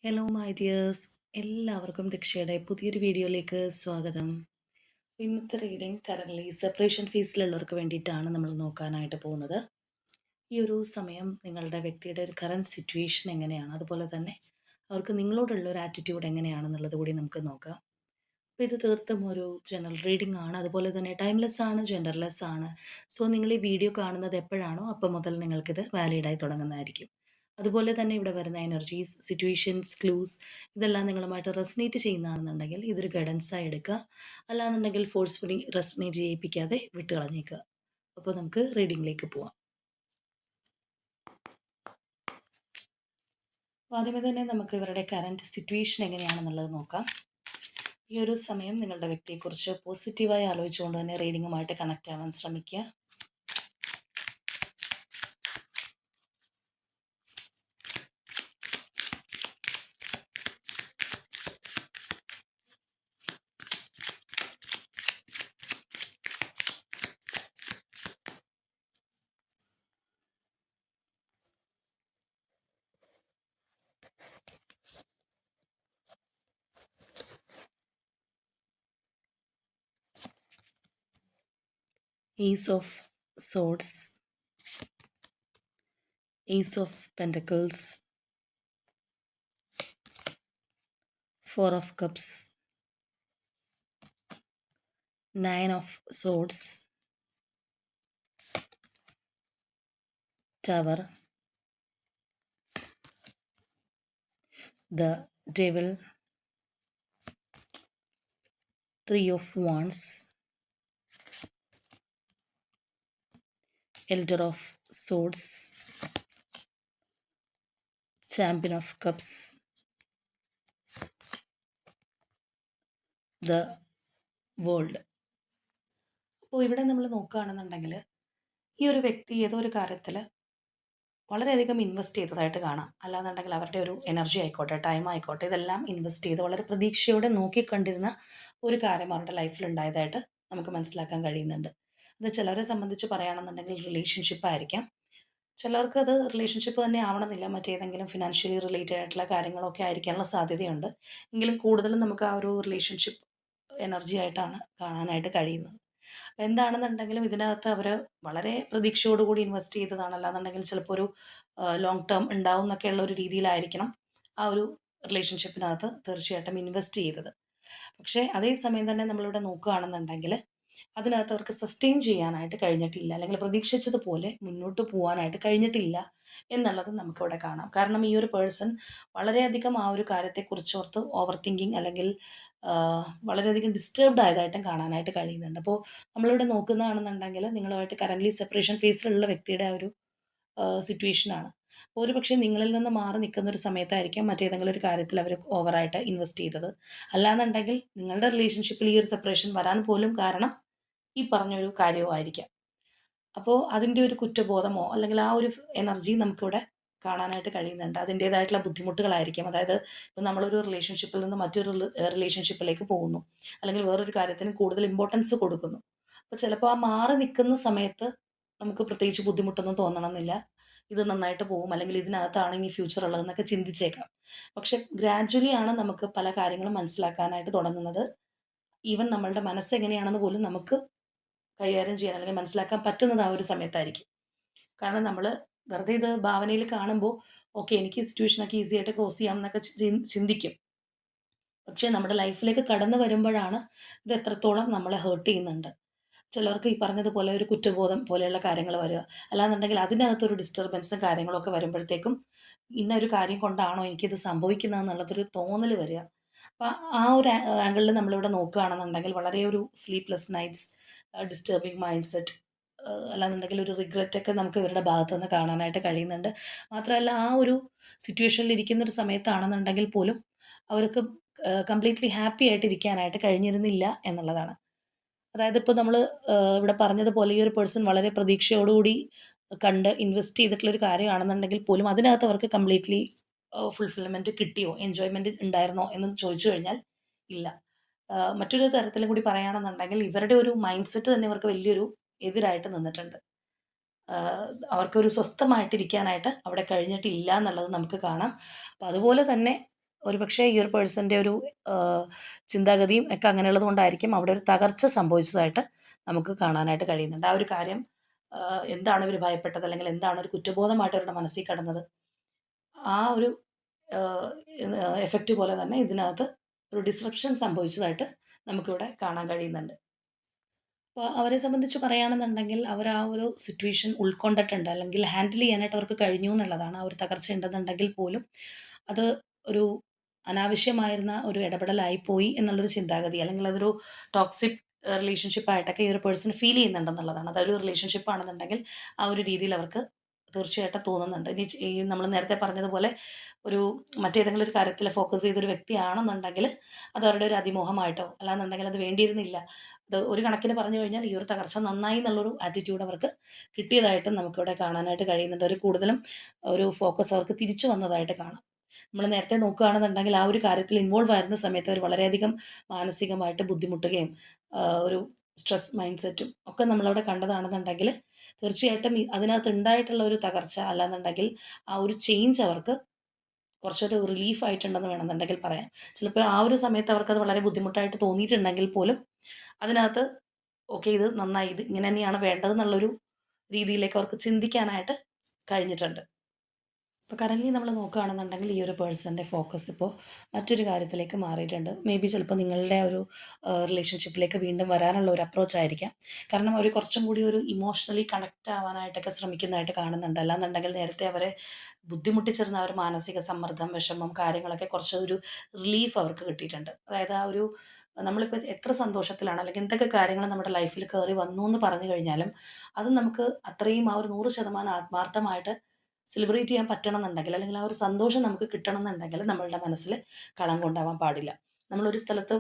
Hello my dears, എല്ലാവർക്കും ദക്ഷയുടെ പുതിയൊരു വീഡിയോയിലേക്ക് സ്വാഗതം. ഇന്നത്തെ റീഡിംഗ് കറൻ്റ്ലി സെപ്പറേഷൻ ഫേസിലുള്ളവർക്ക് വേണ്ടിയിട്ടാണ് നമ്മൾ നോക്കാനായിട്ട് പോകുന്നത്. ഈ ഒരു സമയം നിങ്ങളുടെ വ്യക്തിയുടെ ഒരു കറൻറ്റ് സിറ്റുവേഷൻ എങ്ങനെയാണ്, അതുപോലെ തന്നെ അവർക്ക് നിങ്ങളോടുള്ള ഒരു ആറ്റിറ്റ്യൂഡ് എങ്ങനെയാണെന്നുള്ളത് കൂടി നമുക്ക് നോക്കാം. അപ്പോൾ ഇത് തീർത്തും ഒരു ജനറൽ റീഡിംഗ് ആണ്, അതുപോലെ തന്നെ ടൈംലെസ് ആണ്, ജെൻഡർലെസ് ആണ്. സോ നിങ്ങൾ ഈ വീഡിയോ കാണുന്നത് എപ്പോഴാണോ അപ്പം മുതൽ നിങ്ങൾക്കിത് വാലിഡായി തുടങ്ങുന്നതായിരിക്കും. അതുപോലെ തന്നെ ഇവിടെ വരുന്ന എനർജീസ്, സിറ്റുവേഷൻസ്, ക്ലൂസ് ഇതെല്ലാം നിങ്ങളുമായിട്ട് റെസനേറ്റ് ചെയ്യുന്നതാണെന്നുണ്ടെങ്കിൽ ഇതൊരു ഗൈഡൻസായി എടുക്കുക. അല്ലാന്നുണ്ടെങ്കിൽ ഫോഴ്സ്ഫുള്ളി റെസനേറ്റ് ചെയ്യിപ്പിക്കാതെ വിട്ട് കളഞ്ഞേക്കുക. അപ്പോൾ നമുക്ക് റീഡിങ്ങിലേക്ക് പോവാം. അപ്പോൾ ആദ്യമേ തന്നെ നമുക്ക് ഇവരുടെ കറൻറ്റ് സിറ്റുവേഷൻ എങ്ങനെയാണെന്നുള്ളത് നോക്കാം. ഈ ഒരു സമയം നിങ്ങളുടെ വ്യക്തിയെക്കുറിച്ച് പോസിറ്റീവായി ആലോചിച്ചുകൊണ്ട് തന്നെ റീഡിങ്ങുമായിട്ട് കണക്റ്റ് ആവാൻ ശ്രമിക്കുക. Ace of Swords, Ace of Pentacles, Four of Cups, Nine of Swords, Tower, the Devil, Three of Wands, Elder of Swords, Champion of Cups, the World. അപ്പോൾ ഇവിടെ നമ്മൾ നോക്കുകയാണെന്നുണ്ടെങ്കിൽ ഈ ഒരു വ്യക്തി ഏതോ ഒരു കാര്യത്തിൽ വളരെയധികം ഇൻവെസ്റ്റ് ചെയ്തതായിട്ട് കാണാം. അല്ലാന്നുണ്ടെങ്കിൽ അവരുടെ ഒരു എനർജി ആയിക്കോട്ടെ, ടൈം ആയിക്കോട്ടെ, ഇതെല്ലാം ഇൻവെസ്റ്റ് ചെയ്ത് വളരെ പ്രതീക്ഷയോടെ നോക്കിക്കണ്ടിരുന്ന ഒരു കാര്യം അവരുടെ ലൈഫിൽ ഉണ്ടായതായിട്ട് നമുക്ക് മനസ്സിലാക്കാൻ കഴിയുന്നുണ്ട്. അത് ചിലരെ സംബന്ധിച്ച് പറയുകയാണെന്നുണ്ടെങ്കിൽ റിലേഷൻഷിപ്പ് ആയിരിക്കാം. ചിലർക്ക് അത് റിലേഷൻഷിപ്പ് തന്നെ ആവണമെന്നില്ല, മറ്റേതെങ്കിലും ഫിനാൻഷ്യലി റിലേറ്റഡ് ആയിട്ടുള്ള കാര്യങ്ങളൊക്കെ ആയിരിക്കാനുള്ള സാധ്യതയുണ്ട്. എങ്കിലും കൂടുതലും നമുക്ക് ആ ഒരു റിലേഷൻഷിപ്പ് എനർജി ആയിട്ടാണ് കാണാനായിട്ട് കഴിയുന്നത്. എന്താണെന്നുണ്ടെങ്കിലും ഇതിനകത്ത് അവർ വളരെ പ്രതീക്ഷയോടുകൂടി ഇൻവെസ്റ്റ് ചെയ്തതാണ്. അല്ലാന്നുണ്ടെങ്കിൽ ചിലപ്പോൾ ഒരു ലോങ് ടേം ഉണ്ടാവും എന്നൊക്കെയുള്ള ഒരു രീതിയിലായിരിക്കണം ആ ഒരു റിലേഷൻഷിപ്പിനകത്ത് തീർച്ചയായിട്ടും ഇൻവെസ്റ്റ് ചെയ്തത്. പക്ഷേ അതേ സമയം തന്നെ നമ്മളിവിടെ നോക്കുകയാണെന്നുണ്ടെങ്കിൽ അതിനകത്ത് അവർക്ക് സസ്റ്റെയിൻ ചെയ്യാനായിട്ട് കഴിഞ്ഞിട്ടില്ല, അല്ലെങ്കിൽ പ്രതീക്ഷിച്ചതുപോലെ മുന്നോട്ട് പോകാനായിട്ട് കഴിഞ്ഞിട്ടില്ല എന്നുള്ളത് നമുക്കിവിടെ കാണാം. കാരണം ഈ ഒരു പേഴ്സൺ വളരെയധികം ആ ഒരു കാര്യത്തെക്കുറിച്ചോർത്ത് ഓവർ തിങ്കിങ്, അല്ലെങ്കിൽ വളരെയധികം ഡിസ്റ്റർബ്ഡ് ആയതായിട്ടും കാണാനായിട്ട് കഴിയുന്നുണ്ട്. അപ്പോൾ നമ്മളിവിടെ നോക്കുന്നതാണെന്നുണ്ടെങ്കിൽ നിങ്ങളുമായിട്ട് കറൻ്റ്ലി സെപ്പറേഷൻ ഫേസിലുള്ള വ്യക്തിയുടെ ആ ഒരു സിറ്റുവേഷനാണ്. ഒരു പക്ഷേ നിങ്ങളിൽ നിന്ന് മാറി നിൽക്കുന്ന ഒരു സമയത്തായിരിക്കാം മറ്റേതെങ്കിലും ഒരു കാര്യത്തിൽ അവർ ഓവറായിട്ട് ഇൻവെസ്റ്റ് ചെയ്തത്. അല്ലാന്നുണ്ടെങ്കിൽ നിങ്ങളുടെ റിലേഷൻഷിപ്പിൽ ഈ ഒരു സെപ്പറേഷൻ വരാൻ പോലും കാരണം ഈ പറഞ്ഞൊരു കാര്യവുമായിരിക്കാം. അപ്പോൾ അതിൻ്റെ ഒരു കുറ്റബോധമോ അല്ലെങ്കിൽ ആ ഒരു എനർജി നമുക്കിവിടെ കാണാനായിട്ട് കഴിയുന്നുണ്ട്. അതിൻ്റേതായിട്ടുള്ള ബുദ്ധിമുട്ടുകളായിരിക്കും. അതായത് ഇപ്പം നമ്മളൊരു റിലേഷൻഷിപ്പിൽ നിന്ന് മറ്റൊരു റിലേഷൻഷിപ്പിലേക്ക് പോകുന്നു, അല്ലെങ്കിൽ വേറൊരു കാര്യത്തിന് കൂടുതൽ ഇമ്പോർട്ടൻസ് കൊടുക്കുന്നു. അപ്പോൾ ചിലപ്പോൾ ആ മാറി നിൽക്കുന്ന സമയത്ത് നമുക്ക് പ്രത്യേകിച്ച് ബുദ്ധിമുട്ടൊന്നും തോന്നണമെന്നില്ല. ഇത് നന്നായിട്ട് പോകും, അല്ലെങ്കിൽ ഇതിനകത്താണ് ഇനി ഫ്യൂച്ചർ ഉള്ളതെന്നൊക്കെ ചിന്തിച്ചേക്കാം. പക്ഷെ ഗ്രാജ്വലി ആണ് നമുക്ക് പല കാര്യങ്ങളും മനസ്സിലാക്കാനായിട്ട് തുടങ്ങുന്നത്. ഈവൻ നമ്മളുടെ മനസ്സെങ്ങനെയാണെന്ന് പോലും നമുക്ക് കൈകാര്യം ചെയ്യാൻ അല്ലെങ്കിൽ മനസ്സിലാക്കാൻ പറ്റുന്നത് ആ ഒരു സമയത്തായിരിക്കും. കാരണം നമ്മൾ വെറുതെ ഇത് ഭാവനയിൽ കാണുമ്പോൾ ഓക്കെ എനിക്ക് ഈ സിറ്റുവേഷനൊക്കെ ഈസി ആയിട്ട് ക്രോസ് ചെയ്യാം എന്നൊക്കെ ചിന്തിക്കും. പക്ഷേ നമ്മുടെ ലൈഫിലേക്ക് കടന്നു വരുമ്പോഴാണ് ഇത് എത്രത്തോളം നമ്മളെ ഹേർട്ട് ചെയ്യുന്നുണ്ട്. ചിലർക്ക് ഈ പറഞ്ഞതുപോലെ ഒരു കുറ്റബോധം പോലെയുള്ള കാര്യങ്ങൾ വരിക, അല്ലാന്നുണ്ടെങ്കിൽ അതിനകത്തൊരു ഡിസ്റ്റർബൻസും കാര്യങ്ങളൊക്കെ വരുമ്പോഴത്തേക്കും ഇന്ന ഒരു കാര്യം കൊണ്ടാണോ എനിക്കിത് സംഭവിക്കുന്നതെന്നുള്ളതൊരു തോന്നൽ വരിക. അപ്പം ആ ഒരു ആംഗിളിൽ നമ്മളിവിടെ നോക്കുകയാണെന്നുണ്ടെങ്കിൽ വളരെ ഒരു sleepless nights, disturbing mindset, അല്ലാന്നുണ്ടെങ്കിൽ ഒരു റിഗ്രറ്റൊക്കെ നമുക്ക് ഇവരുടെ ഭാഗത്തു നിന്ന് കാണാനായിട്ട് കഴിയുന്നുണ്ട്. മാത്രമല്ല ആ ഒരു സിറ്റുവേഷനിൽ ഇരിക്കുന്ന ഒരു സമയത്താണെന്നുണ്ടെങ്കിൽ പോലും അവർക്ക് കംപ്ലീറ്റ്ലി ഹാപ്പി ആയിട്ട് ഇരിക്കാനായിട്ട് കഴിഞ്ഞിരുന്നില്ല എന്നുള്ളതാണ്. അതായത് ഇപ്പോൾ നമ്മൾ ഇവിടെ പറഞ്ഞതുപോലെ ഈ ഒരു പേഴ്സൺ വളരെ പ്രതീക്ഷയോടുകൂടി കണ്ട് ഇൻവെസ്റ്റ് ചെയ്തിട്ടുള്ളൊരു കാര്യമാണെന്നുണ്ടെങ്കിൽ പോലും അതിനകത്ത് അവർക്ക് കംപ്ലീറ്റ്ലി ഫുൾഫിൽമെൻറ്റ് കിട്ടിയോ, എൻജോയ്മെൻറ്റ് ഉണ്ടായിരുന്നോ എന്ന് ചോദിച്ചു കഴിഞ്ഞാൽ ഇല്ല. മറ്റൊരു തരത്തിലും കൂടി പറയുകയാണെന്നുണ്ടെങ്കിൽ ഇവരുടെ ഒരു മൈൻഡ് സെറ്റ് തന്നെ ഇവർക്ക് വലിയൊരു എതിരായിട്ട് നിന്നിട്ടുണ്ട്. അവർക്കൊരു സ്വസ്ഥമായിട്ടിരിക്കാനായിട്ട് അവിടെ കഴിഞ്ഞിട്ടില്ല എന്നുള്ളത് നമുക്ക് കാണാം. അപ്പം അതുപോലെ തന്നെ ഒരുപക്ഷേ ഈ ഒരു പേഴ്സൻ്റെ ഒരു ചിന്താഗതിയും ഒക്കെ അങ്ങനെയുള്ളത് കൊണ്ടായിരിക്കും അവിടെ ഒരു തകർച്ച സംഭവിച്ചതായിട്ട് നമുക്ക് കാണാനായിട്ട് കഴിയുന്നുണ്ട്. ആ ഒരു കാര്യം എന്താണ് ഇവർ ഭയപ്പെട്ടത്, അല്ലെങ്കിൽ എന്താണ് ഒരു കുറ്റബോധമായിട്ട് അവരുടെ മനസ്സിൽ കടന്നത്, ആ ഒരു എഫക്റ്റ് പോലെ തന്നെ ഇതിനകത്ത് ഒരു ഡിസ്റപ്ഷൻ സംഭവിച്ചതായിട്ട് നമുക്കിവിടെ കാണാൻ കഴിയുന്നുണ്ട്. അപ്പോൾ അവരെ സംബന്ധിച്ച് പറയുകയാണെന്നുണ്ടെങ്കിൽ അവർ ആ ഒരു സിറ്റുവേഷൻ ഉൾക്കൊണ്ടിട്ടുണ്ട്, അല്ലെങ്കിൽ ഹാൻഡിൽ ചെയ്യാനായിട്ട് അവർക്ക് കഴിഞ്ഞു എന്നുള്ളതാണ്. ആ ഒരു തകർച്ച ഉണ്ടെന്നുണ്ടെങ്കിൽ പോലും അത് ഒരു അനാവശ്യമായിരുന്ന ഒരു ഇടപെടലായിപ്പോയി എന്നുള്ളൊരു ചിന്താഗതി, അല്ലെങ്കിൽ അതൊരു ടോക്സിക് റിലേഷൻഷിപ്പായിട്ടൊക്കെ ഈ ഒരു പേഴ്സൺ ഫീൽ ചെയ്യുന്നുണ്ടെന്നുള്ളതാണ്. അതൊരു റിലേഷൻഷിപ്പ് ആണെന്നുണ്ടെങ്കിൽ ആ ഒരു രീതിയിൽ അവർക്ക് തീർച്ചയായിട്ടും തോന്നുന്നുണ്ട്. ഇനി ഈ നമ്മൾ നേരത്തെ പറഞ്ഞതുപോലെ ഒരു മറ്റേതെങ്കിലും ഒരു കാര്യത്തിൽ ഫോക്കസ് ചെയ്തൊരു വ്യക്തിയാണെന്നുണ്ടെങ്കിൽ അത് അവരുടെ ഒരു അതിമോഹമായിട്ടോ അല്ലാന്നുണ്ടെങ്കിൽ അത് വേണ്ടിയിരുന്നില്ല, അത് ഒരു കണക്കിന് പറഞ്ഞു കഴിഞ്ഞാൽ ഈ ഒരു തകർച്ച നന്നായി എന്നുള്ളൊരു ആറ്റിറ്റ്യൂഡ് അവർക്ക് കിട്ടിയതായിട്ടും നമുക്കിവിടെ കാണാനായിട്ട് കഴിയുന്നുണ്ട്. ഒരു കൂടുതലും ഒരു ഫോക്കസ് അവർക്ക് തിരിച്ചു വന്നതായിട്ട് കാണാം. നമ്മൾ നേരത്തെ നോക്കുകയാണെന്നുണ്ടെങ്കിൽ ആ ഒരു കാര്യത്തിൽ ഇൻവോൾവ് ആയിരുന്ന സമയത്ത് അവർ വളരെയധികം മാനസികമായിട്ട് ബുദ്ധിമുട്ടുകയും ഒരു സ്ട്രെസ് മൈൻഡ് സെറ്റും ഒക്കെ നമ്മളവിടെ കണ്ടതാണെന്നുണ്ടെങ്കിൽ തീർച്ചയായിട്ടും അതിനകത്ത് ഉണ്ടായിട്ടുള്ള ഒരു തകർച്ച അല്ലാന്നുണ്ടെങ്കിൽ ആ ഒരു ചേഞ്ച് അവർക്ക് കുറച്ചൊരു റിലീഫ് ആയിട്ടുണ്ടെന്ന് വേണമെന്നുണ്ടെങ്കിൽ പറയാം. ചിലപ്പോൾ ആ ഒരു സമയത്ത് അവർക്കത് വളരെ ബുദ്ധിമുട്ടായിട്ട് തോന്നിയിട്ടുണ്ടെങ്കിൽ പോലും അതിനകത്ത് ഓക്കെ, ഇത് നന്നായി, ഇത് ഇങ്ങനെ തന്നെയാണ് വേണ്ടതെന്നുള്ളൊരു രീതിയിലേക്ക് അവർക്ക് ചിന്തിക്കാനായിട്ട് കഴിഞ്ഞിട്ടുണ്ട്. ഇപ്പോൾ കറൻറ്റ്ലി നമ്മൾ നോക്കുകയാണെന്നുണ്ടെങ്കിൽ ഈ ഒരു പേഴ്സൻ്റെ ഫോക്കസ് ഇപ്പോൾ മറ്റൊരു കാര്യത്തിലേക്ക് മാറിയിട്ടുണ്ട്. മേ ബി ചിലപ്പോൾ നിങ്ങളുടെ ഒരു റിലേഷൻഷിപ്പിലേക്ക് വീണ്ടും വരാനുള്ള ഒരു അപ്രോച്ച് ആയിരിക്കാം. കാരണം അവർ കുറച്ചും കൂടി ഒരു ഇമോഷണലി കണക്റ്റ് ആവാനായിട്ടൊക്കെ ശ്രമിക്കുന്നതായിട്ട് കാണുന്നുണ്ട്. അല്ലാന്നുണ്ടെങ്കിൽ നേരത്തെ അവരെ ബുദ്ധിമുട്ടിച്ചിരുന്ന ആ ഒരു മാനസിക സമ്മർദ്ദം, വിഷമം, കാര്യങ്ങളൊക്കെ കുറച്ചൊരു റിലീഫ് അവർക്ക് കിട്ടിയിട്ടുണ്ട്. അതായത് ആ ഒരു നമ്മളിപ്പോൾ എത്ര സന്തോഷത്തിലാണ്, അല്ലെങ്കിൽ എന്തൊക്കെ കാര്യങ്ങൾ നമ്മുടെ ലൈഫിൽ കയറി വന്നു എന്ന് പറഞ്ഞു കഴിഞ്ഞാലും അത് നമുക്ക് അത്രയും ആ ഒരു 100% ആത്മാർത്ഥമായിട്ട് സെലിബ്രേറ്റ് ചെയ്യാൻ പറ്റണമെന്നുണ്ടെങ്കിൽ, അല്ലെങ്കിൽ ആ ഒരു സന്തോഷം നമുക്ക് കിട്ടണമെന്നുണ്ടെങ്കിൽ നമ്മളുടെ മനസ്സിൽ കളങ്കം ഉണ്ടാവാൻ പാടില്ല. നമ്മളൊരു സ്ഥലത്ത്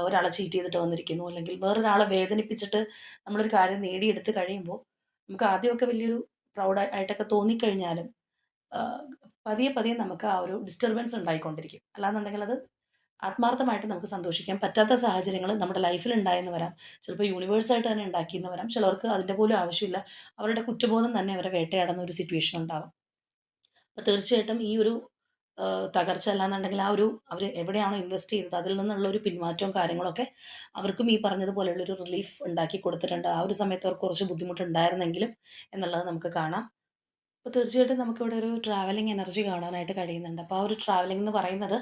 ഒരാളെ ചീറ്റ് ചെയ്തിട്ട് വന്നിരിക്കുന്നു, അല്ലെങ്കിൽ വേറൊരാളെ വേദനിപ്പിച്ചിട്ട് നമ്മളൊരു കാര്യം നേടിയെടുത്ത് കഴിയുമ്പോൾ നമുക്ക് ആദ്യമൊക്കെ വലിയൊരു പ്രൗഡ് ആയിട്ടൊക്കെ തോന്നിക്കഴിഞ്ഞാലും പതിയെ പതിയെ നമുക്ക് ആ ഒരു ഡിസ്റ്റർബൻസ് ഉണ്ടായിക്കൊണ്ടിരിക്കും. അല്ലാന്നുണ്ടെങ്കിൽ അത് ആത്മാർത്ഥമായിട്ട് നമുക്ക് സന്തോഷിക്കാൻ പറ്റാത്ത സാഹചര്യങ്ങൾ നമ്മുടെ ലൈഫിൽ ഉണ്ടായെന്ന് വരാം. ചിലപ്പോൾ യൂണിവേഴ്സായിട്ട് തന്നെ ഉണ്ടാക്കിയെന്ന് വരാം. ചിലർക്ക് അതിൻ്റെ പോലും ആവശ്യമില്ല. അവരുടെ കുറ്റബോധം തന്നെ അവരെ വേട്ടയാടുന്ന ഒരു സിറ്റുവേഷൻ ഉണ്ടാവാം. അപ്പോൾ തീർച്ചയായിട്ടും ഈ ഒരു തകർച്ച അല്ലാന്നുണ്ടെങ്കിൽ ആ ഒരു അവർ എവിടെയാണോ ഇൻവെസ്റ്റ് ചെയ്തത് അതിൽ നിന്നുള്ള ഒരു പിന്മാറ്റവും കാര്യങ്ങളൊക്കെ അവർക്കും ഈ പറഞ്ഞതുപോലെയുള്ളൊരു റിലീഫ് ഉണ്ടാക്കി കൊടുത്തിട്ടുണ്ട്. ആ ഒരു സമയത്ത് അവർക്ക് കുറച്ച് ബുദ്ധിമുട്ടുണ്ടായിരുന്നെങ്കിലും എന്നുള്ളത് നമുക്ക് കാണാം. അപ്പോൾ തീർച്ചയായിട്ടും നമുക്കിവിടെ ഒരു ട്രാവലിംഗ് എനർജി കാണാനായിട്ട് കഴിയുന്നുണ്ട്. അപ്പോൾ ആ ഒരു ട്രാവലിംഗ് എന്ന് പറയുന്നത്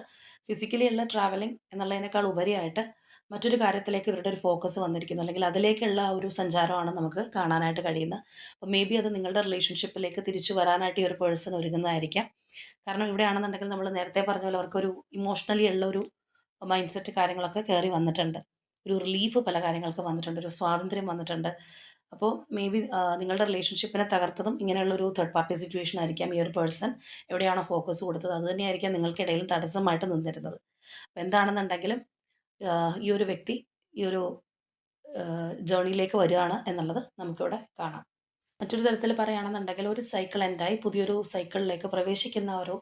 ഫിസിക്കലി ഉള്ള ട്രാവലിംഗ് എന്നുള്ളതിനേക്കാൾ ഉപരിയായിട്ട് മറ്റൊരു കാര്യത്തിലേക്ക് ഇവരുടെ ഒരു ഫോക്കസ് വന്നിരിക്കുന്നു, അല്ലെങ്കിൽ അതിലേക്കുള്ള ആ ഒരു സഞ്ചാരമാണ് നമുക്ക് കാണാനായിട്ട് കഴിയുന്നത്. അപ്പോൾ മേ ബി അത് നിങ്ങളുടെ റിലേഷൻഷിപ്പിലേക്ക് തിരിച്ചു വരാനായിട്ട് ഈ ഒരു പേഴ്സൺ ഒരുങ്ങുന്നതായിരിക്കാം. കാരണം ഇവിടെയാണെന്നുണ്ടെങ്കിൽ നമ്മൾ നേരത്തെ പറഞ്ഞ പോലെ അവർക്കൊരു ഇമോഷണലി ഉള്ള ഒരു മൈൻഡ് സെറ്റ് കാര്യങ്ങളൊക്കെ കയറി വന്നിട്ടുണ്ട്. ഒരു റിലീഫ് പല കാര്യങ്ങൾക്ക് വന്നിട്ടുണ്ട്. ഒരു സ്വാതന്ത്ര്യം വന്നിട്ടുണ്ട്. അപ്പോൾ മേ ബി നിങ്ങളുടെ റിലേഷൻഷിപ്പിനെ തകർത്തതും ഇങ്ങനെയുള്ളൊരു തേർഡ് പാർട്ടി സിറ്റുവേഷൻ ആയിരിക്കാം. ഈ ഒരു പേഴ്സൺ എവിടെയാണോ ഫോക്കസ് കൊടുത്തത് അത് തന്നെയായിരിക്കാം നിങ്ങൾക്കിടയിലും തടസ്സമായിട്ട് നിന്നിരുന്നത്. അപ്പോൾ എന്താണെന്നുണ്ടെങ്കിലും ഈ ഒരു വ്യക്തി ഈ ഒരു ജേർണിയിലേക്ക് വരികയാണ് എന്നുള്ളത് നമുക്കിവിടെ കാണാം. മറ്റൊരു തരത്തിൽ പറയുകയാണെന്നുണ്ടെങ്കിൽ ഒരു സൈക്കിൾ എൻഡായി പുതിയൊരു സൈക്കിളിലേക്ക് പ്രവേശിക്കുന്ന ഒരു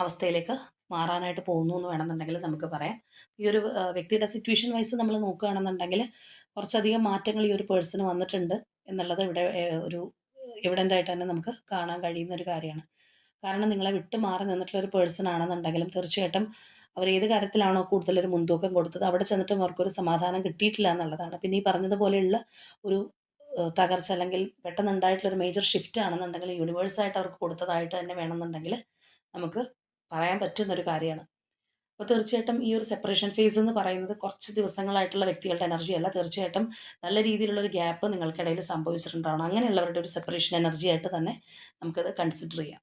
അവസ്ഥയിലേക്ക് മാറാനായിട്ട് പോകുന്നു എന്ന് വേണമെന്നുണ്ടെങ്കിൽ നമുക്ക് പറയാം. ഈ ഒരു വ്യക്തിയുടെ സിറ്റുവേഷൻ വൈസ് നമ്മൾ നോക്കുകയാണെന്നുണ്ടെങ്കിൽ കുറച്ചധികം മാറ്റങ്ങൾ ഈ ഒരു പേഴ്സണ് വന്നിട്ടുണ്ട് എന്നുള്ളത് ഇവിടെ ഒരു എവിഡൻ്റ് ആയിട്ട് തന്നെ നമുക്ക് കാണാൻ കഴിയുന്ന ഒരു കാര്യമാണ്. കാരണം നിങ്ങളെ വിട്ട് മാറി നിന്നിട്ടുള്ള ഒരു പേഴ്സൺ ആണെന്നുണ്ടെങ്കിലും തീർച്ചയായിട്ടും അവർ ഏത് കാര്യത്തിലാണോ കൂടുതലൊരു മുൻതൂക്കം കൊടുത്തത് അവിടെ ചെന്നിട്ടും അവർക്കൊരു സമാധാനം കിട്ടിയിട്ടില്ല എന്നുള്ളതാണ്. പിന്നെ ഈ പറഞ്ഞതുപോലെയുള്ള ഒരു തകർച്ച, അല്ലെങ്കിൽ പെട്ടെന്നുണ്ടായിട്ടുള്ളൊരു മേജർ ഷിഫ്റ്റ് ആണെന്നുണ്ടെങ്കിൽ യൂണിവേഴ്സായിട്ട് അവർക്ക് കൊടുത്തതായിട്ട് തന്നെ വേണമെന്നുണ്ടെങ്കിൽ നമുക്ക് പറയാൻ പറ്റുന്നൊരു കാര്യമാണ്. അപ്പോൾ തീർച്ചയായിട്ടും ഈ ഒരു സെപ്പറേഷൻ ഫേസ് എന്ന് പറയുന്നത് കുറച്ച് ദിവസങ്ങളായിട്ടുള്ള വ്യക്തികളുടെ എനർജി അല്ല. തീർച്ചയായിട്ടും നല്ല രീതിയിലുള്ളൊരു ഗ്യാപ്പ് നിങ്ങൾക്കിടയിൽ സംഭവിച്ചിട്ടുണ്ടാവണം. അങ്ങനെയുള്ളവരുടെ ഒരു സെപ്പറേഷൻ എനർജി ആയിട്ട് തന്നെ നമുക്കത് കൺസിഡർ ചെയ്യാം.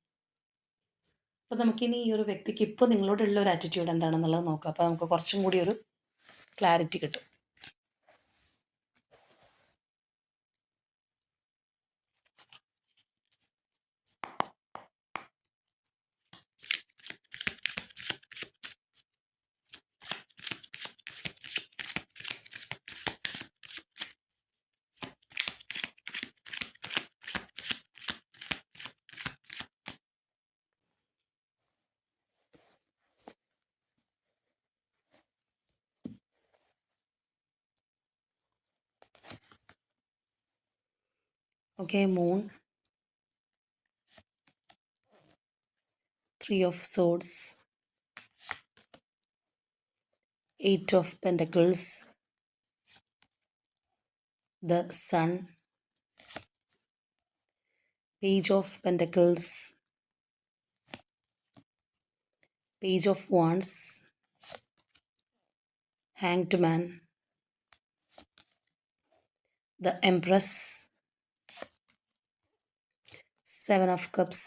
അപ്പോൾ നമുക്കിനി ഈ ഒരു വ്യക്തിക്ക് ഇപ്പോൾ നിങ്ങളോടുള്ള ഒരു ആറ്റിറ്റ്യൂഡ് എന്താണെന്നുള്ളത് നോക്കാം. അപ്പോൾ നമുക്ക് കുറച്ചും കൂടി ഒരു ക്ലാരിറ്റി കിട്ടും. Okay, moon, 3 of swords, Eight of Pentacles, the Sun, Page of Pentacles, Page of Wands, Hanged Man, the Empress, Seven of Cups,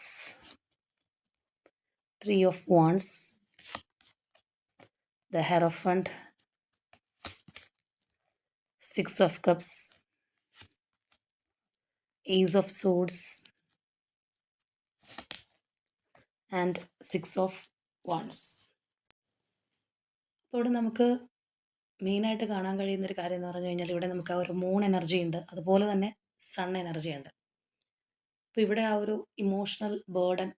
Three of Wands, the Hierophant, Six of Cups, Ace of Swords, and Six of Wands. അപ്പോൾ ഇവിടെ നമുക്ക് മെയിനായിട്ട് കാണാൻ കഴിയുന്നൊരു കാര്യം എന്ന് പറഞ്ഞു കഴിഞ്ഞാൽ ഇവിടെ നമുക്ക് ആ ഒരു മൂൺ എനർജി ഉണ്ട്, അതുപോലെ തന്നെ സൺ എനർജി ഉണ്ട്. അപ്പോൾ ഇവിടെ ആ ഒരു ഇമോഷണൽ ബേർഡൻ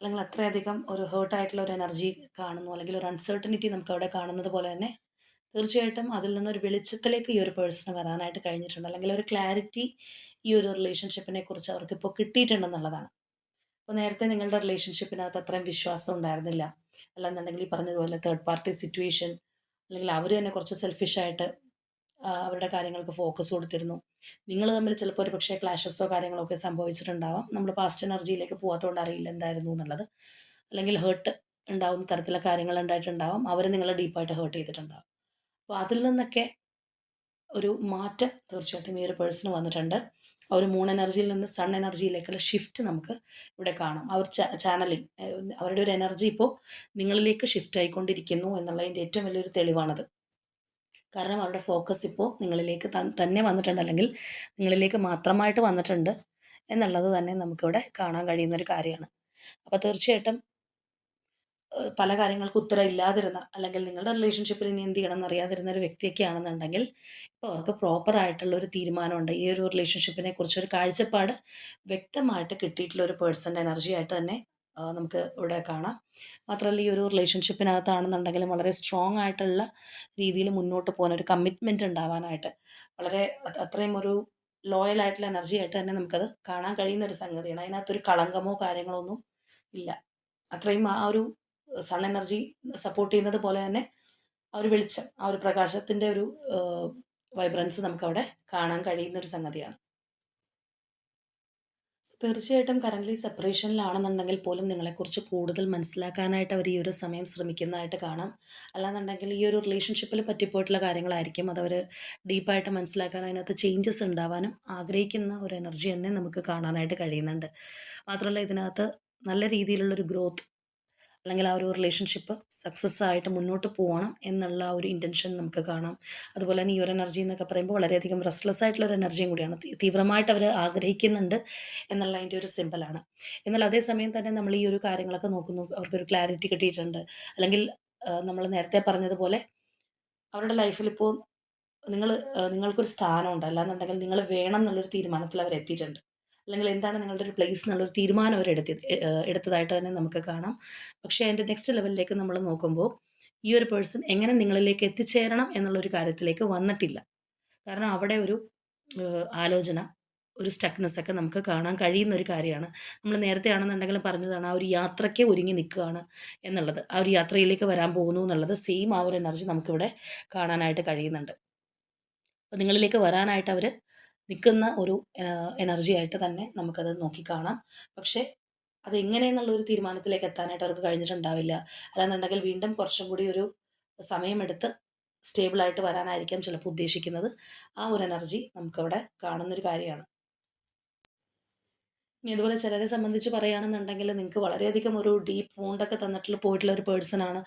അല്ലെങ്കിൽ അത്രയധികം ഒരു ഹേർട്ടായിട്ടുള്ള ഒരു എനർജി കാണുന്നു, അല്ലെങ്കിൽ ഒരു അൺസർട്ടനിറ്റി നമുക്ക് അവിടെ കാണുന്നത് പോലെ തന്നെ തീർച്ചയായിട്ടും അതിൽ നിന്നൊരു വെളിച്ചത്തിലേക്ക് ഈ ഒരു പേഴ്സണ് വരാനായിട്ട് കഴിഞ്ഞിട്ടുണ്ട്, അല്ലെങ്കിൽ ഒരു ക്ലാരിറ്റി ഈ ഒരു റിലേഷൻഷിപ്പിനെ കുറിച്ച് അവർക്കിപ്പോൾ കിട്ടിയിട്ടുണ്ടെന്നുള്ളതാണ്. അപ്പോൾ നേരത്തെ നിങ്ങളുടെ റിലേഷൻഷിപ്പിനകത്ത് അത്രയും വിശ്വാസം ഉണ്ടായിരുന്നില്ല, അല്ലെന്നുണ്ടെങ്കിൽ ഈ പറഞ്ഞതുപോലെ തേർഡ് പാർട്ടി സിറ്റുവേഷൻ, അല്ലെങ്കിൽ അവർ തന്നെ കുറച്ച് സെൽഫിഷായിട്ട് അവരുടെ കാര്യങ്ങൾക്ക് ഫോക്കസ് കൊടുത്തിരുന്നു. നിങ്ങൾ തമ്മിൽ ചിലപ്പോൾ ഒരു പക്ഷേ ക്ലാഷസോ കാര്യങ്ങളോ ഒക്കെ സംഭവിച്ചിട്ടുണ്ടാവാം. നമ്മൾ പാസ്റ്റ് എനർജിയിലേക്ക് പോകാത്തതുകൊണ്ട് അറിയില്ല എന്തായിരുന്നു എന്നുള്ളത്. അല്ലെങ്കിൽ ഹേർട്ട് ഉണ്ടാവുന്ന തരത്തിലുള്ള കാര്യങ്ങൾ ഉണ്ടായിട്ടുണ്ടാവാം. അവർ നിങ്ങളെ ഡീപ്പായിട്ട് ഹേർട്ട് ചെയ്തിട്ടുണ്ടാവും. അപ്പോൾ അതിൽ നിന്നൊക്കെ ഒരു മാറ്റം തീർച്ചയായിട്ടും ഈ ഒരു പേഴ്സണ് വന്നിട്ടുണ്ട്. ആ ഒരു മൂൺ എനർജിയിൽ നിന്ന് സൺ എനർജിയിലേക്കുള്ള ഷിഫ്റ്റ് നമുക്ക് ഇവിടെ കാണാം. ആ ഒരു ചാനലിങ്, അവരുടെ ഒരു എനർജി ഇപ്പോൾ നിങ്ങളിലേക്ക് ഷിഫ്റ്റ് ആയിക്കൊണ്ടിരിക്കുന്നു എന്നുള്ളതിൻ്റെ ഏറ്റവും വലിയൊരു തെളിവാണത്. കാരണം അവരുടെ ഫോക്കസ് ഇപ്പോൾ നിങ്ങളിലേക്ക് തന്നെ വന്നിട്ടുണ്ട്, അല്ലെങ്കിൽ നിങ്ങളിലേക്ക് മാത്രമായിട്ട് വന്നിട്ടുണ്ട് എന്നുള്ളത് തന്നെ നമുക്കിവിടെ കാണാൻ കഴിയുന്നൊരു കാര്യമാണ്. അപ്പോൾ തീർച്ചയായിട്ടും പല കാര്യങ്ങൾക്ക് ഉത്തരം ഇല്ലാതിരുന്ന, അല്ലെങ്കിൽ നിങ്ങളുടെ റിലേഷൻഷിപ്പിൽ ഇനി എന്ത് ചെയ്യണം എന്നറിയാതിരുന്ന ഒരു വ്യക്തിയൊക്കെ ആണെന്നുണ്ടെങ്കിൽ ഇപ്പോൾ അവർക്ക് പ്രോപ്പറായിട്ടുള്ള ഒരു തീരുമാനമുണ്ട്. ഈ ഒരു റിലേഷൻഷിപ്പിനെ കുറിച്ചൊരു കാഴ്ചപ്പാട് വ്യക്തമായിട്ട് കിട്ടിയിട്ടുള്ള ഒരു പേഴ്സൻ്റെ എനർജി ആയിട്ട് തന്നെ നമുക്ക് ഇവിടെ കാണാം. മാത്രമല്ല ഈ ഒരു റിലേഷൻഷിപ്പിനകത്താണെന്നുണ്ടെങ്കിലും വളരെ സ്ട്രോങ് ആയിട്ടുള്ള രീതിയിൽ മുന്നോട്ട് പോകാൻ, ഒരു കമ്മിറ്റ്മെൻറ്റ് ഉണ്ടാവാനായിട്ട് വളരെ അത്രയും ഒരു ലോയൽ ആയിട്ടുള്ള എനർജി ആയിട്ട് തന്നെ നമുക്കത് കാണാൻ കഴിയുന്ന ഒരു സംഗതിയാണ്. അതിനകത്തൊരു കളങ്കമോ കാര്യങ്ങളോ ഒന്നും ഇല്ല. അത്രയും ആ ഒരു സൺ എനർജി സപ്പോർട്ട് ചെയ്യുന്നത് പോലെ തന്നെ ആ ഒരു വെളിച്ചം, ആ ഒരു പ്രകാശത്തിൻ്റെ ഒരു വൈബ്രൻസ് നമുക്കവിടെ കാണാൻ കഴിയുന്ന ഒരു സംഗതിയാണ്. തീർച്ചയായിട്ടും കറൻ്റ്ലി സെപ്പറേഷനിലാണെന്നുണ്ടെങ്കിൽ പോലും നിങ്ങളെക്കുറിച്ച് കൂടുതൽ മനസ്സിലാക്കാനായിട്ട് അവർ ഈ ഒരു സമയം ശ്രമിക്കുന്നതായിട്ട് കാണാം. അല്ലാന്നുണ്ടെങ്കിൽ ഈ ഒരു റിലേഷൻഷിപ്പിൽ പറ്റിപ്പോയിട്ടുള്ള കാര്യങ്ങളായിരിക്കും അതവർ ഡീപ്പായിട്ട് മനസ്സിലാക്കാൻ, അതിനകത്ത് ചേഞ്ചസ് ഉണ്ടാവാനും ആഗ്രഹിക്കുന്ന ഒരു എനർജി തന്നെ നമുക്ക് കാണാനായിട്ട് കഴിയുന്നുണ്ട്. മാത്രമല്ല ഇതിനകത്ത് നല്ല രീതിയിലുള്ളൊരു ഗ്രോത്ത്, അല്ലെങ്കിൽ ആ ഒരു റിലേഷൻഷിപ്പ് സക്സസ് ആയിട്ട് മുന്നോട്ട് പോകണം എന്നുള്ള ആ ഒരു ഇൻറ്റൻഷൻ നമുക്ക് കാണാം. അതുപോലെ തന്നെ ഈ ഒരു എനർജി എന്നൊക്കെ പറയുമ്പോൾ വളരെയധികം റെസ്റ്റ്ലെസ് ആയിട്ടുള്ള ഒരു എനർജിയും കൂടിയാണ്. തീവ്രമായിട്ട് അവർ ആഗ്രഹിക്കുന്നുണ്ട് എന്നുള്ള അതിൻ്റെ ഒരു സിമ്പലാണ്. എന്നാൽ അതേസമയം തന്നെ നമ്മൾ ഈ ഒരു കാര്യങ്ങളൊക്കെ നോക്കുന്നു, അവർക്കൊരു ക്ലാരിറ്റി കിട്ടിയിട്ടുണ്ട്. അല്ലെങ്കിൽ നമ്മൾ നേരത്തെ പറഞ്ഞതുപോലെ അവരുടെ ലൈഫിലിപ്പോൾ നിങ്ങൾ നിങ്ങൾക്കൊരു സ്ഥാനമുണ്ട്, അല്ലാന്നുണ്ടെങ്കിൽ നിങ്ങൾ വേണം എന്നുള്ളൊരു തീരുമാനത്തിൽ അവരെത്തിയിട്ടുണ്ട്. അല്ലെങ്കിൽ എന്താണ് നിങ്ങളുടെ ഒരു പ്ലേസ് എന്നുള്ളൊരു തീരുമാനം അവർ എടുത്തതായിട്ട് തന്നെ നമുക്ക് കാണാം. പക്ഷേ അതിൻ്റെ നെക്സ്റ്റ് ലെവലിലേക്ക് നമ്മൾ നോക്കുമ്പോൾ ഈ ഒരു പേഴ്സൺ എങ്ങനെ നിങ്ങളിലേക്ക് എത്തിച്ചേരണം എന്നുള്ളൊരു കാര്യത്തിലേക്ക് വന്നിട്ടില്ല. കാരണം അവിടെ ഒരു ആലോചന, ഒരു സ്റ്റക്നെസ് ഒക്കെ നമുക്ക് കാണാൻ കഴിയുന്ന ഒരു കാര്യമാണ്. നമ്മൾ നേരത്തെ ആണെന്നുണ്ടെങ്കിലും പറഞ്ഞതാണ്, ആ ഒരു യാത്രയ്ക്ക് ഒരുങ്ങി നിൽക്കുകയാണ് എന്നുള്ളത്. ആ ഒരു യാത്രയിലേക്ക് വരാൻ പോകുന്നു എന്നുള്ളത് സെയിം ആ ഒരു എനർജി നമുക്കിവിടെ കാണാനായിട്ട് കഴിയുന്നുണ്ട്. അപ്പോൾ നിങ്ങളിലേക്ക് വരാനായിട്ട് അവർ നിൽക്കുന്ന ഒരു എനർജി ആയിട്ട് തന്നെ നമുക്കത് നോക്കിക്കാണാം. പക്ഷേ അതെങ്ങനെയെന്നുള്ളൊരു തീരുമാനത്തിലേക്ക് എത്താനായിട്ട് അവർക്ക് കഴിഞ്ഞിട്ടുണ്ടാവില്ല. അല്ലാന്നുണ്ടെങ്കിൽ വീണ്ടും കുറച്ചും കൂടി ഒരു സമയമെടുത്ത് സ്റ്റേബിളായിട്ട് വരാനായിരിക്കാം ചിലപ്പോൾ ഉദ്ദേശിക്കുന്നത്. ആ ഒരു എനർജി നമുക്കവിടെ കാണുന്നൊരു കാര്യമാണ്. ഇനി അതുപോലെ ചിലരെ സംബന്ധിച്ച് പറയുകയാണെന്നുണ്ടെങ്കിൽ നിങ്ങൾക്ക് വളരെയധികം ഒരു ഡീപ്പ് വൂണ്ടൊക്കെ തന്നിട്ടുള്ള പോയിട്ടുള്ള ഒരു പേഴ്സണാണ്.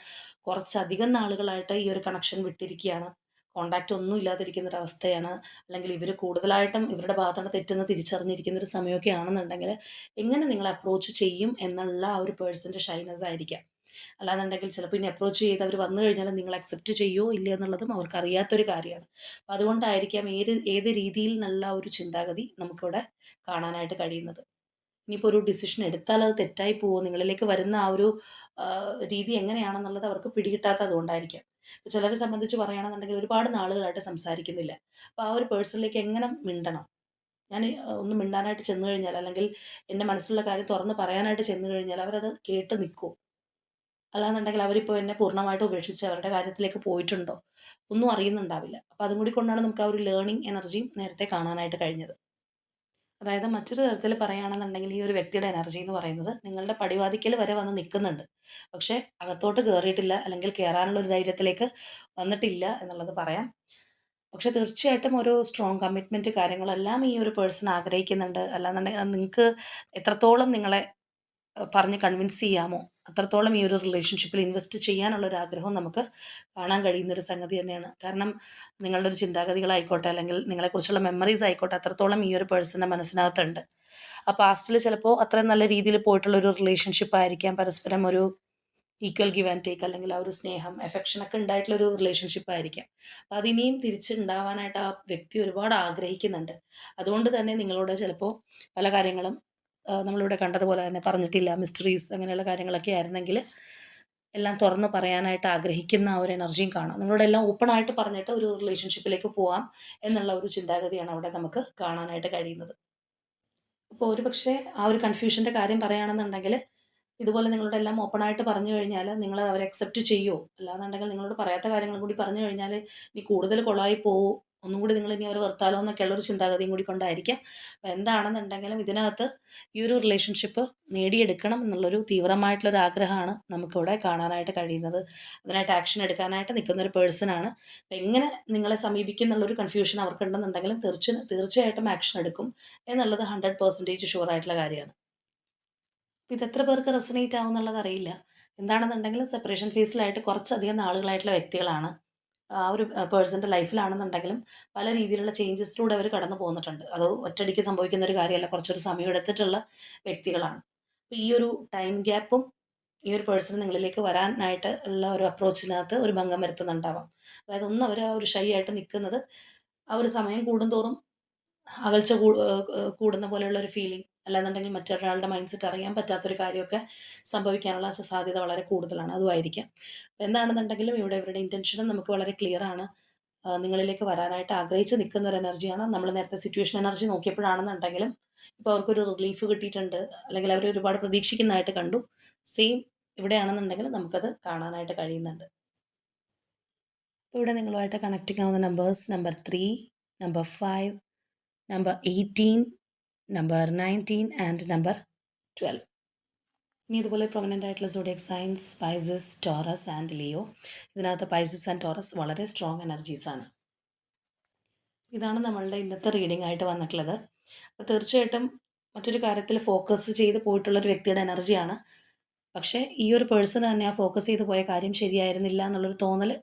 കുറച്ചധികം നാളുകളായിട്ട് ഈ ഒരു കണക്ഷൻ വിട്ടിരിക്കുകയാണ്. കോൺടാക്റ്റ് ഒന്നും ഇല്ലാതിരിക്കുന്ന ഒരു അവസ്ഥയാണ്. അല്ലെങ്കിൽ ഇവർ കൂടുതലായിട്ടും ഇവരുടെ ഭാഗത്താണ് തെറ്റെന്ന് തിരിച്ചറിഞ്ഞിരിക്കുന്ന ഒരു സമയമൊക്കെ ആണെന്നുണ്ടെങ്കിൽ എങ്ങനെ നിങ്ങളെ അപ്രോച്ച് ചെയ്യും എന്നുള്ള ആ ഒരു പേഴ്സൻ്റെ ഷൈനസ് ആയിരിക്കാം. അല്ലാന്നുണ്ടെങ്കിൽ ചിലപ്പോൾ ഇനി അപ്രോച്ച് ചെയ്ത് അവർ വന്നു കഴിഞ്ഞാൽ നിങ്ങൾ അക്സെപ്റ്റ് ചെയ്യുമോ ഇല്ല എന്നുള്ളതും അവർക്ക് അറിയാത്തൊരു കാര്യമാണ്. അപ്പോൾ അതുകൊണ്ടായിരിക്കാം ഏത് രീതിയിൽ എന്നുള്ള ഒരു ചിന്താഗതി നമുക്കിവിടെ കാണാനായിട്ട് കഴിയുന്നത്. ഇനിയിപ്പോൾ ഒരു ഡിസിഷൻ എടുത്താൽ അത് തെറ്റായി പോവോ, നിങ്ങളിലേക്ക് വരുന്ന ആ ഒരു രീതി എങ്ങനെയാണെന്നുള്ളത് അവർക്ക് പിടികിട്ടാത്തത് കൊണ്ടായിരിക്കാം. ഇപ്പോൾ ചിലരെ സംബന്ധിച്ച് പറയുകയാണെന്നുണ്ടെങ്കിൽ ഒരുപാട് നാളുകളായിട്ട് സംസാരിക്കുന്നില്ല. അപ്പോൾ ആ ഒരു പേഴ്സണിലേക്ക് എങ്ങനെ മിണ്ടണം? ഞാൻ ഒന്ന് മിണ്ടാനായിട്ട് ചെന്ന് കഴിഞ്ഞാൽ, അല്ലെങ്കിൽ എൻ്റെ മനസ്സിലുള്ള കാര്യം തുറന്ന് പറയാനായിട്ട് ചെന്ന് കഴിഞ്ഞാൽ അവരത് കേട്ട് നിൽക്കുമോ? അല്ലാന്നുണ്ടെങ്കിൽ അവരിപ്പോൾ എന്നെ പൂർണ്ണമായിട്ട് ഉപേക്ഷിച്ച് അവരുടെ കാര്യത്തിലേക്ക് പോയിട്ടുണ്ടോ? ഒന്നും അറിയുന്നുണ്ടാവില്ല. അപ്പോൾ അതും കൂടി കൊണ്ടാണ് നമുക്ക് ആ ഒരു ലേണിംഗ് എനർജിയും നേരത്തെ കാണാനായിട്ട് കഴിഞ്ഞത്. അതായത് മറ്റൊരു തരത്തിൽ പറയുകയാണെന്നുണ്ടെങ്കിൽ ഈ ഒരു വ്യക്തിയുടെ എനർജി എന്ന് പറയുന്നത് നിങ്ങളുടെ പടിവാതിക്കൽ വരെ വന്ന് നിൽക്കുന്നുണ്ട്. പക്ഷേ അകത്തോട്ട് കയറിയിട്ടില്ല, അല്ലെങ്കിൽ കയറാനുള്ള ഒരു ധൈര്യത്തിലേക്ക് വന്നിട്ടില്ല എന്നുള്ളത് പറയാം. പക്ഷേ തീർച്ചയായിട്ടും ഒരു സ്ട്രോങ് കമ്മിറ്റ്മെൻറ്റ് കാര്യങ്ങളെല്ലാം ഈ ഒരു പേഴ്സൺ ആഗ്രഹിക്കുന്നുണ്ട്. അല്ലാന്നുണ്ടെങ്കിൽ അത് നിങ്ങൾക്ക് എത്രത്തോളം നിങ്ങളെ പറഞ്ഞ് കൺവിൻസ് ചെയ്യാമോ, അത്രത്തോളം ഈ ഒരു റിലേഷൻഷിപ്പിൽ ഇൻവെസ്റ്റ് ചെയ്യാനുള്ള ഒരു ആഗ്രഹവും നമുക്ക് കാണാൻ കഴിയുന്ന ഒരു സംഗതി തന്നെയാണ്. കാരണം നിങ്ങളുടെ ഒരു ചിന്താഗതികളായിക്കോട്ടെ, അല്ലെങ്കിൽ നിങ്ങളെക്കുറിച്ചുള്ള മെമ്മറീസ് ആയിക്കോട്ടെ, അത്രത്തോളം ഈ ഒരു പേഴ്സൻ്റെ മനസ്സിനകത്തുണ്ട്. ആ പാസ്റ്റിൽ ചിലപ്പോൾ അത്രയും നല്ല രീതിയിൽ പോയിട്ടുള്ള ഒരു റിലേഷൻഷിപ്പ് ആയിരിക്കാം. പരസ്പരം ഒരു ഈക്വൽ ഗിവ് ആൻഡ് ടേക്ക്, അല്ലെങ്കിൽ ആ ഒരു സ്നേഹം, എഫെക്ഷനൊക്കെ ഉണ്ടായിട്ടുള്ളൊരു റിലേഷൻഷിപ്പ് ആയിരിക്കാം. അപ്പോൾ അതിനിയും തിരിച്ചുണ്ടാവാനായിട്ട് ആ വ്യക്തി ഒരുപാട് ആഗ്രഹിക്കുന്നുണ്ട്. അതുകൊണ്ട് തന്നെ നിങ്ങളോട് ചിലപ്പോൾ പല കാര്യങ്ങളും നമ്മളിവിടെ കണ്ടതുപോലെ തന്നെ പറഞ്ഞിട്ടില്ല, മിസ്റ്ററീസ് അങ്ങനെയുള്ള കാര്യങ്ങളൊക്കെ ആയിരുന്നെങ്കിൽ എല്ലാം തുറന്ന് പറയാനായിട്ട് ആഗ്രഹിക്കുന്ന ആ ഒരു എനർജിയും കാണാം. നിങ്ങളോടെല്ലാം ഓപ്പണായിട്ട് പറഞ്ഞിട്ട് ഒരു റിലേഷൻഷിപ്പിലേക്ക് പോവാം എന്നുള്ള ഒരു ചിന്താഗതിയാണ് അവിടെ നമുക്ക് കാണാനായിട്ട് കഴിയുന്നത്. അപ്പോൾ ഒരുപക്ഷേ ആ ഒരു കൺഫ്യൂഷൻ്റെ കാര്യം പറയുകയാണെന്നുണ്ടെങ്കിൽ, ഇതുപോലെ നിങ്ങളോടെല്ലാം ഓപ്പണായിട്ട് പറഞ്ഞു കഴിഞ്ഞാൽ നിങ്ങൾ അവരെ അക്സെപ്റ്റ് ചെയ്യുമോ? അല്ലാന്നുണ്ടെങ്കിൽ നിങ്ങളോട് പറയാത്ത കാര്യങ്ങളും കൂടി പറഞ്ഞു കഴിഞ്ഞാൽ ഇനി കൂടുതൽ കൊളായി പോവോ? ഒന്നും കൂടി നിങ്ങൾ ഇനി അവരെ വെറുത്താലോ എന്നൊക്കെയുള്ളൊരു ചിന്താഗതിയും കൂടി കൊണ്ടായിരിക്കാം. അപ്പോൾ എന്താണെന്നുണ്ടെങ്കിലും ഇതിനകത്ത് ഈ ഒരു റിലേഷൻഷിപ്പ് നേടിയെടുക്കണം എന്നുള്ളൊരു തീവ്രമായിട്ടുള്ളൊരു ആഗ്രഹമാണ് നമുക്കിവിടെ കാണാനായിട്ട് കഴിയുന്നത്. അതിനായിട്ട് ആക്ഷൻ എടുക്കാനായിട്ട് നിൽക്കുന്ന ഒരു പേഴ്സണാണ്. അപ്പോൾ എങ്ങനെ നിങ്ങളെ സമീപിക്കും എന്നുള്ളൊരു കൺഫ്യൂഷൻ അവർക്കുണ്ടെന്നുണ്ടെങ്കിലും തീർച്ചയായിട്ടും ആക്ഷൻ എടുക്കും എന്നുള്ളത് 100% ഷുവർ ആയിട്ടുള്ള കാര്യമാണ്. ഇത് എത്ര പേർക്ക് റെസൊനേറ്റ് ആവും എന്നുള്ളത് അറിയില്ല. എന്താണെന്നുണ്ടെങ്കിലും സെപ്പറേഷൻ ഫേസിലായിട്ട് കുറച്ചധികം നാളുകളായിട്ടുള്ള വ്യക്തികളാണ്. ആ ഒരു പേഴ്സൻ്റെ ലൈഫിലാണെന്നുണ്ടെങ്കിലും പല രീതിയിലുള്ള ചേഞ്ചസിലൂടെ അവർ കടന്നു പോന്നിട്ടുണ്ട്. അത് ഒറ്റയടിക്ക് സംഭവിക്കുന്ന ഒരു കാര്യമല്ല. കുറച്ചൊരു സമയം എടുത്തിട്ടുള്ള വ്യക്തികളാണ്. അപ്പോൾ ഈ ഒരു ടൈം ഗ്യാപ്പും ഈ ഒരു പേഴ്സൺ നിങ്ങളിലേക്ക് വരാനായിട്ട് ഉള്ള ഒരു അപ്രോച്ചിനകത്ത് ഒരു ഭംഗം വരുത്തുന്നുണ്ടാവാം. അതായത് ഒന്ന് അവർ ആ ഒരു ഷൈ ആയിട്ട് നിൽക്കുന്നത് ആ ഒരു സമയം കൂടുന്തോറും അകൽച്ച കൂടുന്ന പോലെയുള്ള ഒരു ഫീലിംഗ്, അല്ലാന്നുണ്ടെങ്കിൽ മറ്റൊരാളുടെ മൈൻഡ് സെറ്റ് അറിയാൻ പറ്റാത്തൊരു കാര്യമൊക്കെ സംഭവിക്കാനുള്ള സാധ്യത വളരെ കൂടുതലാണ്. അതുമായിരിക്കാം. എന്താണെന്നുണ്ടെങ്കിലും ഇവിടെ ഇവരുടെ ഇൻറ്റൻഷനും നമുക്ക് വളരെ ക്ലിയറാണ്. നിങ്ങളിലേക്ക് വരാനായിട്ട് ആഗ്രഹിച്ച് നിൽക്കുന്ന ഒരു എനർജിയാണ്. നമ്മൾ നേരത്തെ സിറ്റുവേഷൻ എനർജി നോക്കിയപ്പോഴാണെന്നുണ്ടെങ്കിലും ഇപ്പോൾ അവർക്കൊരു റിലീഫ് കിട്ടിയിട്ടുണ്ട്, അല്ലെങ്കിൽ അവർ ഒരുപാട് പ്രതീക്ഷിക്കുന്നതായിട്ട് കണ്ടു. സെയിം ഇവിടെയാണെന്നുണ്ടെങ്കിൽ നമുക്കത് കാണാനായിട്ട് കഴിയുന്നുണ്ട്. ഇവിടെ നിങ്ങളുമായിട്ട് കണക്റ്റിംഗ് ആവുന്ന numbers number 3, number 5, number 18, number 19 and number 12. ഇനി ഇതുപോലെ പ്രൊമിനൻ്റ് ആയിട്ടുള്ള zodiac signs Pisces, Taurus and Leo. ഇതിനകത്ത് പൈസസ് ആൻഡ് ടോറസ് വളരെ സ്ട്രോങ് എനർജീസാണ്. ഇതാണ് നമ്മളുടെ ഇന്നത്തെ റീഡിംഗ് ആയിട്ട് വന്നിട്ടുള്ളത്. അപ്പോൾ തീർച്ചയായിട്ടും മറ്റൊരു കാര്യത്തിൽ ഫോക്കസ് ചെയ്ത് പോയിട്ടുള്ളൊരു വ്യക്തിയുടെ എനർജിയാണ്. പക്ഷേ ഈ ഒരു പേഴ്സൺ തന്നെ ആ ഫോക്കസ് ചെയ്ത് പോയ കാര്യം ശരിയായിരുന്നില്ല എന്നുള്ളൊരു തോന്നൽ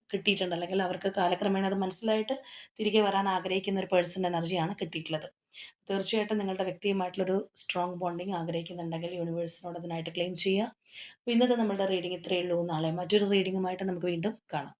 കിട്ടിയിട്ടുണ്ട്, അല്ലെങ്കിൽ അവർക്ക് കാലക്രമേണ അത് മനസ്സിലായിട്ട് തിരികെ വരാൻ ആഗ്രഹിക്കുന്ന ഒരു പേഴ്സൻ്റെ എനർജിയാണ് കിട്ടിയിട്ടുള്ളത്. തീർച്ചയായിട്ടും നിങ്ങളുടെ വ്യക്തിയുമായിട്ടുള്ളൊരു സ്ട്രോങ് ബോണ്ടിങ് ആഗ്രഹിക്കുന്നുണ്ടെങ്കിൽ യൂണിവേഴ്സിനോട് അതിനായിട്ട് ക്ലെയിം ചെയ്യുക. അപ്പോൾ ഇന്നത്തെ നമ്മളുടെ റീഡിംഗ് ഇത്രയേ ഉള്ളൂ. നാളെ മറ്റൊരു റീഡിങ്ങുമായിട്ട് നമുക്ക് വീണ്ടും കാണാം.